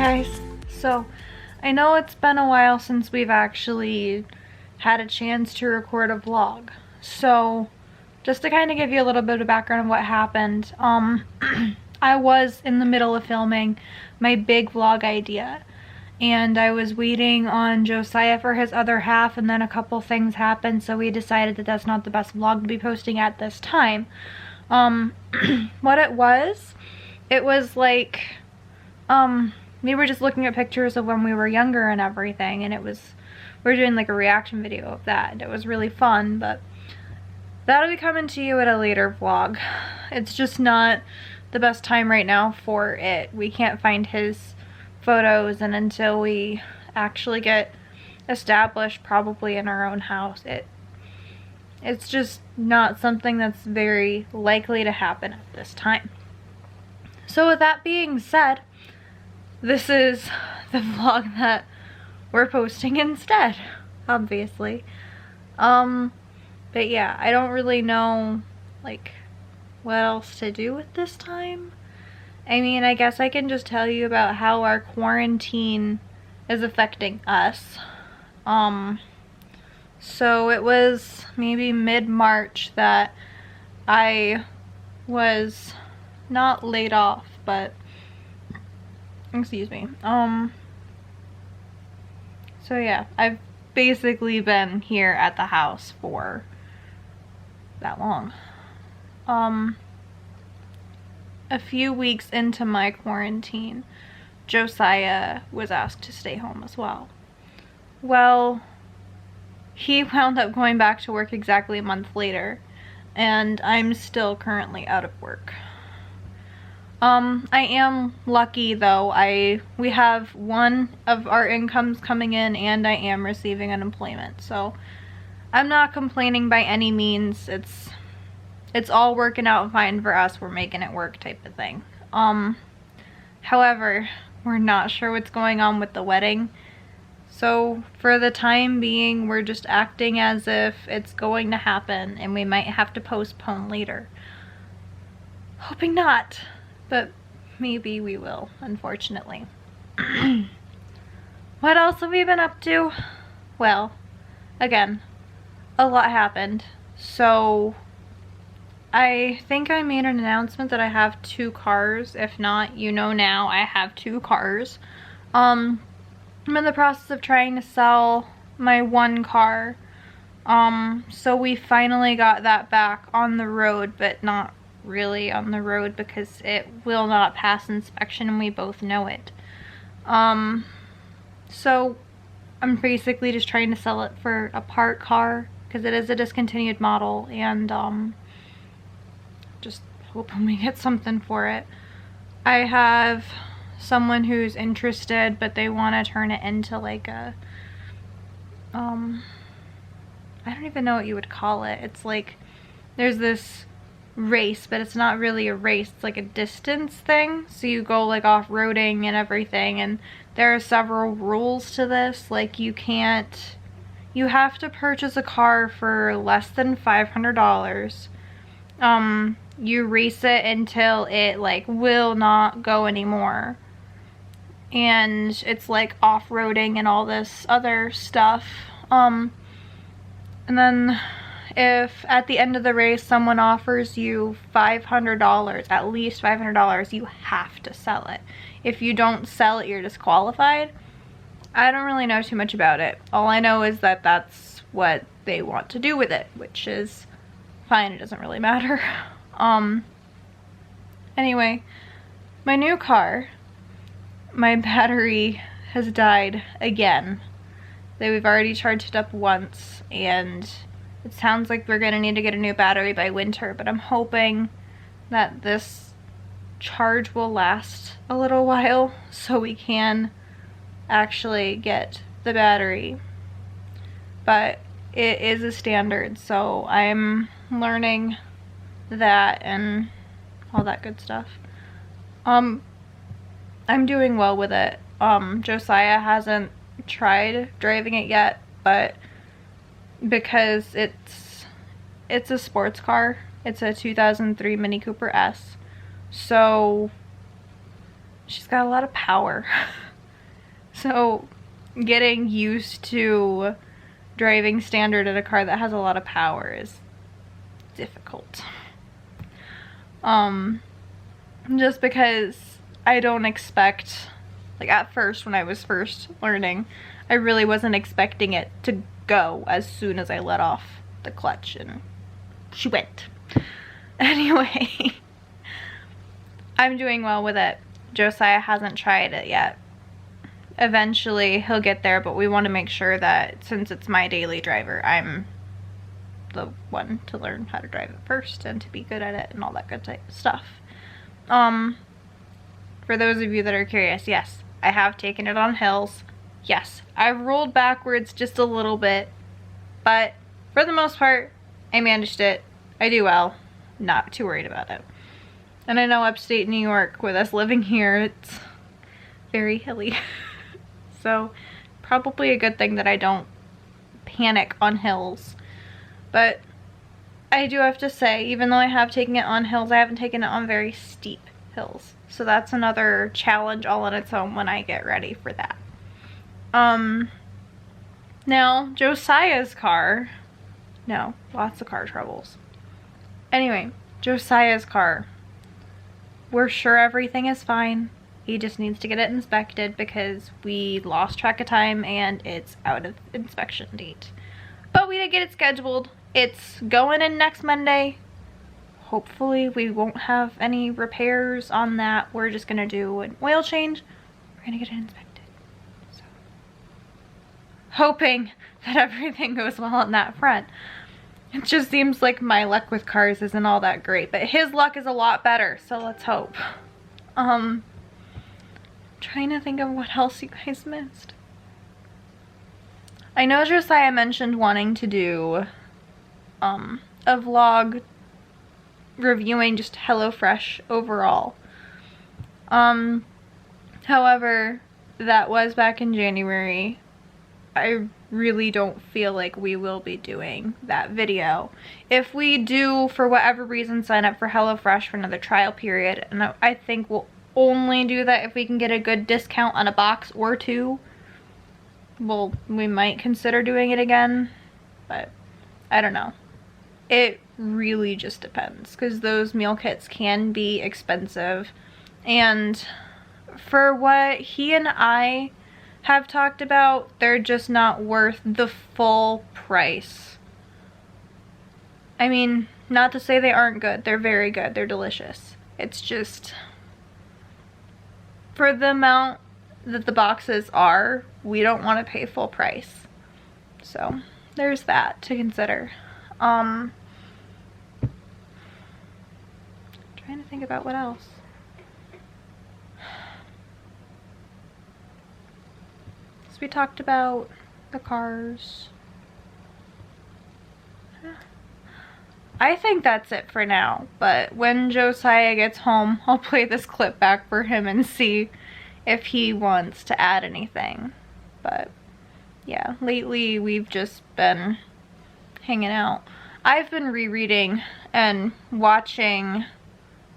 guys, so I know it's been a while since we've actually had a chance to record a vlog. So just to kind of give you a little bit of background of what happened, I was in the middle of filming my big vlog idea and I was waiting on Josiah for his other half, and then a couple things happened, so we decided that that's not the best vlog to be posting at this time. What it was like, we were just looking at pictures of when we were younger and everything, and we were doing like a reaction video of that, and it was really fun, but that'll be coming to you at a later vlog. It's just not the best time right now for it. We can't find his photos, and until we actually get established probably in our own house, it's just not something that's very likely to happen at this time. So with that being said, this is the vlog that we're posting instead, obviously. But yeah, I don't really know like what else to do with this time. I mean, I guess I can just tell you about how our quarantine is affecting us. So it was maybe mid-March that I was not laid off, but excuse me. So yeah, I've basically been here at the house for that long. A few weeks into my quarantine, Josiah was asked to stay home as well. Well, he wound up going back to work exactly a month later, and I'm still currently out of work. I am lucky though. We have one of our incomes coming in, and I am receiving unemployment, so I'm not complaining by any means. It's all working out fine for us. We're making it work type of thing. However, we're not sure what's going on with the wedding. So for the time being, we're just acting as if it's going to happen, and we might have to postpone later. Hoping not, but maybe we will, unfortunately. What else have we been up to? Well, again, a lot happened. So I think I made an announcement that I have 2 cars. If not, you know now, I have 2 cars. I'm in the process of trying to sell my 1 car. So we finally got that back on the road, but not really on the road because it will not pass inspection, and we both know it. So I'm basically just trying to sell it for a part car because it is a discontinued model, and just hoping we get something for it. I have someone who's interested, but they want to turn it into like a I don't even know what you would call it. It's like there's this race, but it's not really a race. It's like a distance thing. So you go like off-roading and everything, and there are several rules to this. Like you have to purchase a car for less than $500. You race it until it like will not go anymore, and it's like off-roading and all this other stuff. And then if at the end of the race someone offers you $500, at least $500, you have to sell it. If you don't sell it, you're disqualified. I don't really know too much about it. All I know is that that's what they want to do with it, which is fine. It doesn't really matter. Anyway, my new car, my battery has died again. We've already charged it up once, and it sounds like we're gonna need to get a new battery by winter, but I'm hoping that this charge will last a little while so we can actually get the battery. But it is a standard, so I'm learning that and all that good stuff. I'm doing well with it. Josiah hasn't tried driving it yet, but because it's a sports car, it's a 2003 Mini Cooper S, so she's got a lot of power. So getting used to driving standard in a car that has a lot of power is difficult. Just because I don't expect, like at first when I was first learning, I really wasn't expecting it to go as soon as I let off the clutch, and she went. Anyway, I'm doing well with it. Josiah hasn't tried it yet. Eventually he'll get there, but we want to make sure that since it's my daily driver, I'm the one to learn how to drive it first and to be good at it and all that good type of stuff. For those of you that are curious, yes, I have taken it on hills. Yes, I've rolled backwards just a little bit, but for the most part, I managed it. I do well. Not too worried about it. And I know upstate New York, with us living here, it's very hilly. So probably a good thing that I don't panic on hills. But I do have to say, even though I have taken it on hills, I haven't taken it on very steep hills. So that's another challenge all on its own when I get ready for that. Now, Josiah's car. No, lots of car troubles. Anyway, Josiah's car. We're sure everything is fine. He just needs to get it inspected because we lost track of time and it's out of inspection date. But we did get it scheduled. It's going in next Monday. Hopefully we won't have any repairs on that. We're just gonna do an oil change. We're gonna get it inspected. So, hoping that everything goes well on that front. It just seems like my luck with cars isn't all that great, but his luck is a lot better, so let's hope. Trying to think of what else you guys missed. I know Josiah mentioned wanting to do a vlog reviewing just HelloFresh overall. However, that was back in January. I really don't feel like we will be doing that video. If we do, for whatever reason, sign up for HelloFresh for another trial period, and I think we'll only do that if we can get a good discount on a box or two. Well, we might consider doing it again, but I don't know. It really just depends, because those meal kits can be expensive, and for what he and I have talked about, they're just not worth the full price. I mean, not to say they aren't good. They're very good. They're delicious. It's just, for the amount that the boxes are, we don't want to pay full price. So there's that to consider. Trying to think about what else. So we talked about the cars. I think that's it for now, but when Josiah gets home, I'll play this clip back for him and see if he wants to add anything. But yeah, lately we've just been hanging out. I've been rereading and watching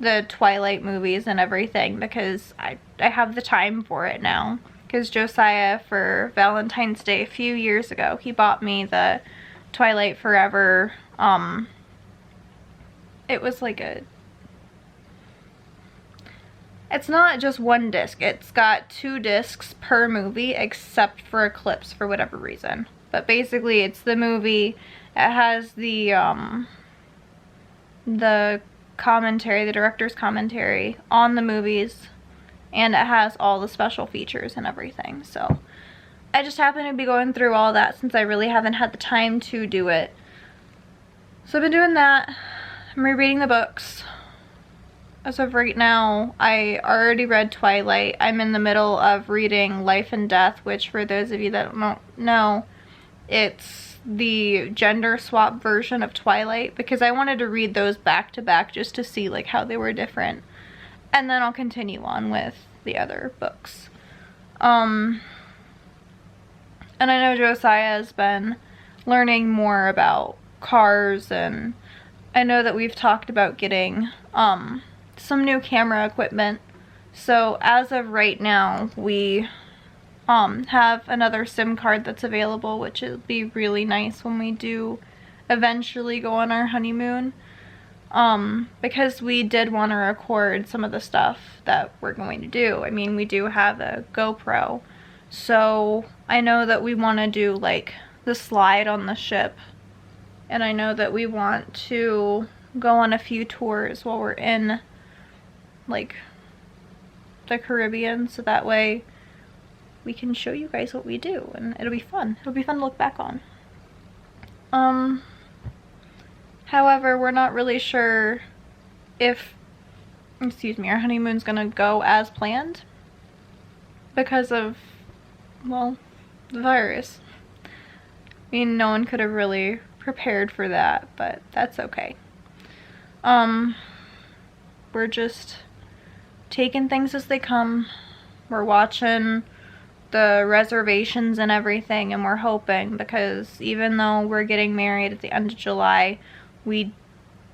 the Twilight movies and everything because I have the time for it now. Because Josiah, for Valentine's Day a few years ago, he bought me the Twilight Forever, it was like it's not just one disc, it's got 2 discs per movie except for Eclipse for whatever reason. But basically it's the movie, it has the commentary, the director's commentary on the movies, and it has all the special features and everything. So I just happen to be going through all that since I really haven't had the time to do it. So I've been doing that. I'm rereading the books. As of right now, I already read Twilight. I'm in the middle of reading Life and Death, which for those of you that don't know, it's the gender swap version of Twilight, because I wanted to read those back to back just to see like how they were different. And then I'll continue on with the other books. And I know Josiah has been learning more about cars, and I know that we've talked about getting some new camera equipment. So as of right now, we have another SIM card that's available, which will be really nice when we do eventually go on our honeymoon. Because we did want to record some of the stuff that we're going to do. I mean, we do have a GoPro, so I know that we want to do like the slide on the ship, and I know that we want to go on a few tours while we're in like the Caribbean, so that way we can show you guys what we do, and it'll be fun. It'll be fun to look back on. However, we're not really sure if, excuse me, our honeymoon's gonna go as planned because of, well, the virus. I mean, no one could have really prepared for that, but that's okay. We're just taking things as they come. We're watching the reservations and everything, and we're hoping, because even though we're getting married at the end of July, we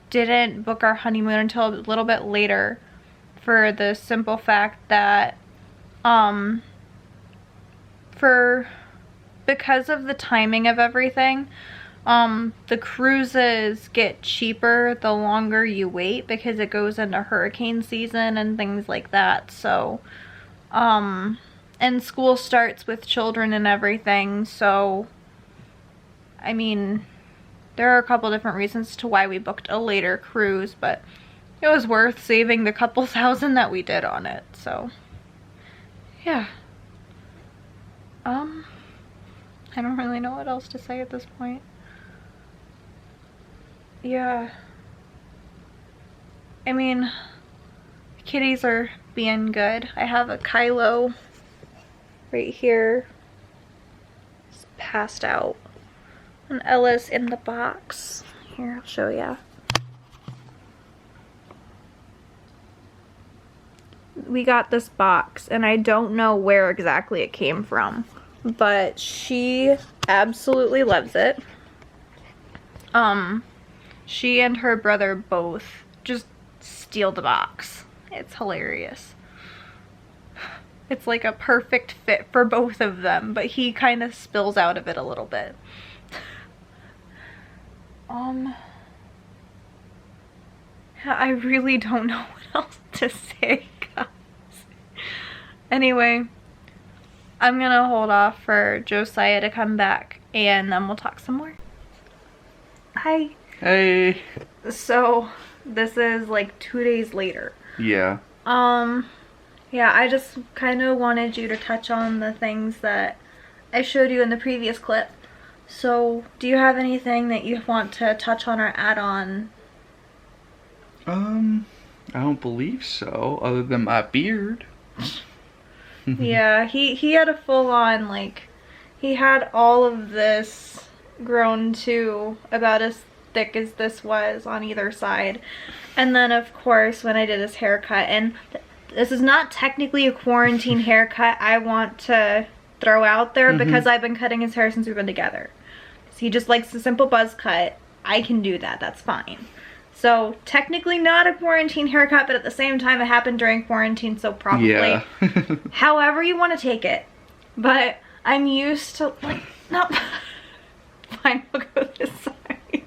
didn't book our honeymoon until a little bit later, for the simple fact that because of the timing of everything, the cruises get cheaper the longer you wait, because it goes into hurricane season and things like that. So and school starts with children and everything, so I mean, there are a couple different reasons to why we booked a later cruise, but it was worth saving the couple thousand that we did on it. So yeah, I don't really know what else to say at this point. Yeah, I mean, the kitties are being good. I have a Kylo right here. He's passed out. And Ella's in the box. Here, I'll show ya. We got this box, and I don't know where exactly it came from, but she absolutely loves it. She and her brother both just steal the box. It's hilarious. It's like a perfect fit for both of them, but he kind of spills out of it a little bit. I really don't know what else to say, guys. Anyway, I'm gonna hold off for Josiah to come back, and then we'll talk some more. Hi. Hey. So, this is like 2 days later. Yeah. Yeah, I just kind of wanted you to touch on the things that I showed you in the previous clip. So, do you have anything that you want to touch on or add on? I don't believe so, other than my beard. Yeah, he had a full-on, like, he had all of this grown to about as thick as this was on either side. And then, of course, when I did his haircut, and this is not technically a quarantine haircut, I want to throw out there, because I've been cutting his hair since we've been together. He just likes a simple buzz cut. I can do that, that's fine. So technically not a quarantine haircut, but at the same time it happened during quarantine, so probably. Yeah. However you want to take it. But I'm used to, like, no. Fine, we'll go this side.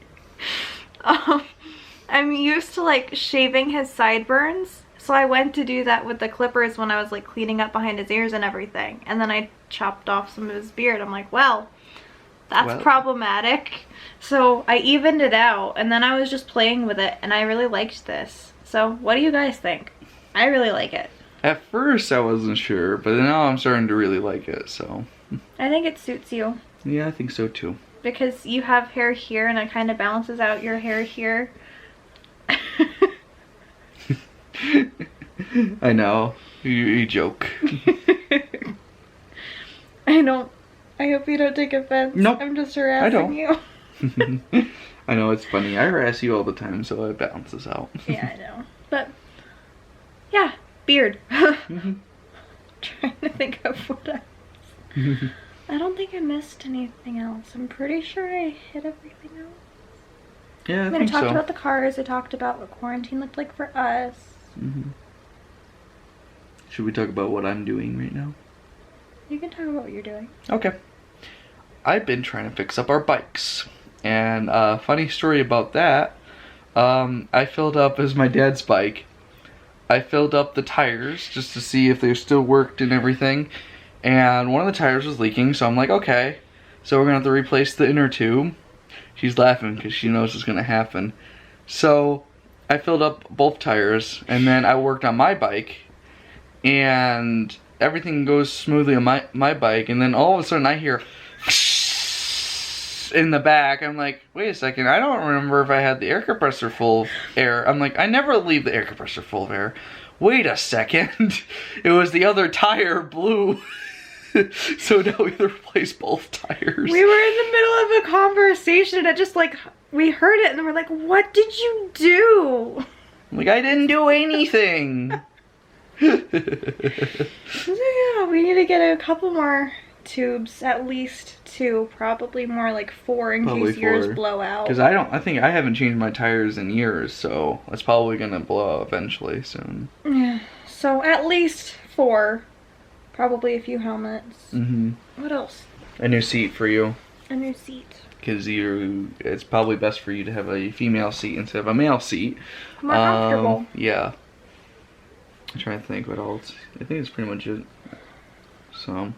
I'm used to like shaving his sideburns. So I went to do that with the clippers when I was like cleaning up behind his ears and everything. And then I chopped off some of his beard. I'm like, well, that's problematic. So I evened it out, and then I was just playing with it, and I really liked this. So what do you guys think? I really like it. At first I wasn't sure, but now I'm starting to really like it, so. I think it suits you. Yeah, I think so too. Because you have hair here, and it kind of balances out your hair here. I know. You joke. I hope you don't take offense. Nope. I'm just harassing you. I know, it's funny. I harass you all the time, so it balances out. Yeah, I know. But, yeah, beard. Trying to think of what else. I don't think I missed anything else. I'm pretty sure I hit everything else. Yeah, I mean, I talked about the cars. I talked about what quarantine looked like for us. Should we talk about what I'm doing right now? You can talk about what you're doing. Okay. I've been trying to fix up our bikes. And funny story about that, I filled up, as my dad's bike, I filled up the tires just to see if they still worked and everything. And one of the tires was leaking, so I'm like, okay. So we're going to have to replace the inner tube. She's laughing because she knows what's going to happen. So I filled up both tires, and then I worked on my bike. And everything goes smoothly on my bike, and then all of a sudden I hear in the back. I'm like, wait a second, I don't remember if I had the air compressor full of air. I'm like, I never leave the air compressor full of air. Wait a second, it was the other tire blew. So now we have to replace both tires. We were in the middle of a conversation and it just like, we heard it and then we're like, what did you do? I'm like, I didn't do anything. So yeah, we need to get a couple more tubes, at least 2, probably more like 4 in case yours blow out. Because I think I haven't changed my tires in years, so it's probably gonna blow out eventually soon. Yeah, so at least 4, probably a few helmets. What else? A new seat for you. A new seat. Because it's probably best for you to have a female seat instead of a male seat. More comfortable. Yeah. I'm trying to think what else. I think it's pretty much it. So,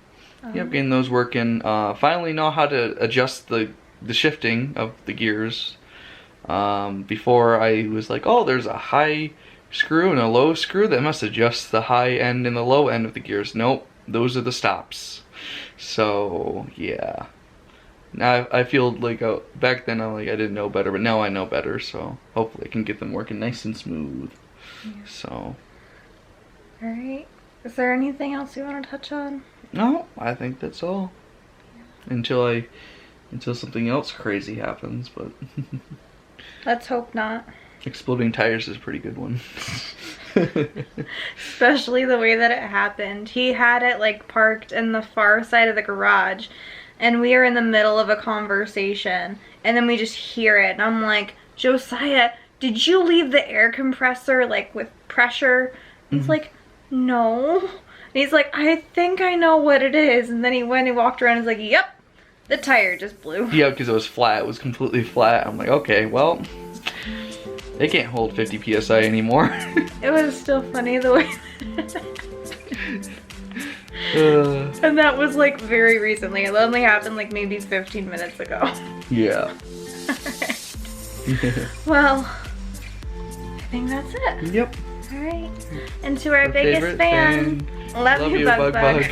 yep, getting those working. Finally know how to adjust the shifting of the gears. Before I was like, oh, there's a high screw and a low screw that must adjust the high end and the low end of the gears. Nope, those are the stops. So, yeah. Now I feel like back then I didn't know better, but now I know better. So hopefully I can get them working nice and smooth. Yeah. So. Alright. Is there anything else you want to touch on? No, I think that's all. Until something else crazy happens, but let's hope not. Exploding tires is a pretty good one. Especially the way that it happened. He had it like parked in the far side of the garage and we are in the middle of a conversation and then we just hear it and I'm like, Josiah, did you leave the air compressor like with pressure? He's like, no. And he's like, I think I know what it is. And then he went and walked around and was like, yep, the tire just blew. Yeah, because it was flat. It was completely flat. I'm like, okay, well, they can't hold 50 psi anymore. It was still funny the way and that was like very recently. It only happened like maybe 15 minutes ago. Yeah. Well, I think that's it. Yep. Alright. And to our biggest fan, love you, Bug. Bug.